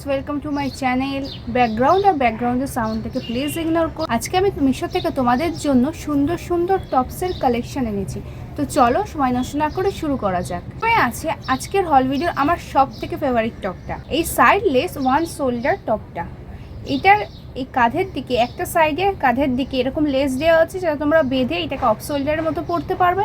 Guys, welcome to my channel. ব্যাকগ্রাউন্ডের সাউন্ডটাকে please ignore করো। আজকে আমি মিশো থেকে তোমাদের জন্য সুন্দর সুন্দর টপসের কালেকশন এনেছি। তো চলো সময় নষ্ট না করে শুরু করা যাক। আছে আজকের হল ভিডিও আমার সব থেকে ফেভারিট টপটা, এই সাইড লেস ওয়ান শোল্ডার টপটা। এটার এই কাঁধের দিকে একটা সাইডে কাঁধের দিকে এরকম লেস দেওয়া আছে, যেটা তোমরা বেঁধে এটাকে অফ শোল্ডারের মতো পরতে পারবে।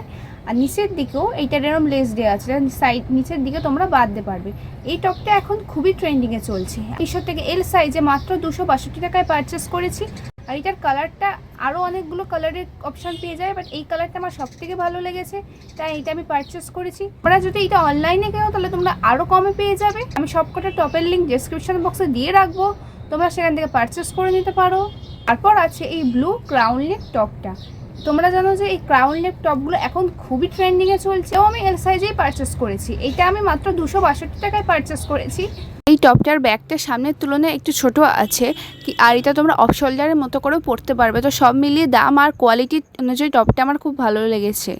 আর নিচের দিকেও এইটার এরকম লেস দেওয়া আছে, সাইড নিচের দিকে তোমরা বাঁধতে পারবে। এই টপটা এখন খুবই ট্রেন্ডিংয়ে চলছে। মিশো থেকে এল সাইজে মাত্র 262 টাকায় পারচেস করেছি। আর এটার কালারটা আরও অনেকগুলো কালারের অপশান পেয়ে যায়, বাট এই কালারটা আমার সব থেকে ভালো লেগেছে, তাই এটা আমি পারচেস করেছি। তোমরা যদি এটা অনলাইনে কেনো তাহলে তোমরা আরও কমে পেয়ে যাবে। আমি সবকটা টপের লিঙ্ক ডেসক্রিপশন বক্সে দিয়ে রাখবো, তোমরা সেখান থেকে পারচেস করে নিতে পারো। তারপর আছে এই ব্লু ক্রাউন নেক টপটা। তোমরা জানো যে এই ক্রাউন নেক টপগুলো এখন খুবই ট্রেন্ডিংয়ে চলছে। আমি এল সাইজেই পারচেস করেছি। এটা আমি মাত্র 262 টাকায় পারচেস করেছি। এই টপটার ব্যাগটা সামনের তুলনায় একটু ছোট আছে আর এটা তোমরা অফ শোল্ডারের মতো করেও পরতে পারবে। তো সব মিলিয়ে দাম আর কোয়ালিটি অনুযায়ী টপটা আমার খুব ভালো লেগেছে।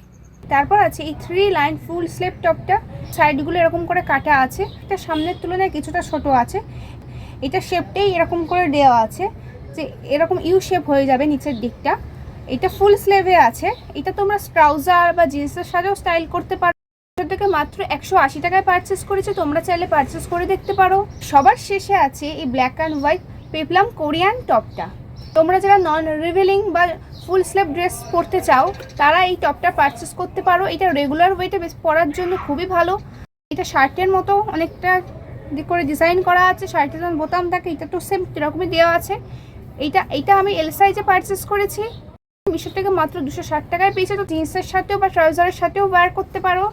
তারপর আছে এই 3 লাইন ফুল স্লিভ টপটা। সাইডগুলো এরকম করে কাটা আছে, এটা সামনের তুলনায় কিছুটা ছোট আছে। এটা শেপটাই এরকম করে দেওয়া আছে যে এরকম ইউ শেপ হয়ে যাবে নিচের দিকটা। এটা ফুল স্লিভে আছে। এটা তোমরা ট্রাউজার বা জিন্সের সাথেও স্টাইল করতে পারো। থেকে মাত্র 180 টাকায় পারচেস করেছে, তোমরা চাইলে পারচেস করে দেখতে পারো। সবার শেষে আছে এই ব্ল্যাক অ্যান্ড হোয়াইট পেপলাম কোরিয়ান টপটা। তোমরা যারা নন রিভিলিং বা ফুল স্লিভ ড্রেস পরতে চাও তারা এই টপটা পারচেস করতে পারো। এটা রেগুলার ওয়েটে পরার জন্য খুবই ভালো। এটা শার্টের মতো অনেকটা করে ডিজাইন করা আছে, শার্টের যেমন বোতাম থাকে এটা তো সেম এরকমই দেওয়া আছে। এইটা আমি এল সাইজে পারচেস করেছি। মিশো থেকে মাত্র 260 টাকায় পেয়েছে। তো জিন্সের সাথেও বা ট্রাউজারের সাথেও ওয়্যার করতে পারো।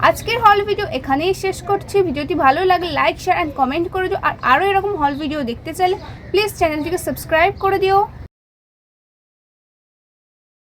আজকের হল ভিডিও এখানেই শেষ করছি। ভিডিওটি ভালো লাগলে লাইক শেয়ার অ্যান্ড কমেন্ট করে দিও। আর আরও এরকম হল ভিডিও দেখতে চাইলে প্লিজ চ্যানেলটিকে সাবস্ক্রাইব করে দিও।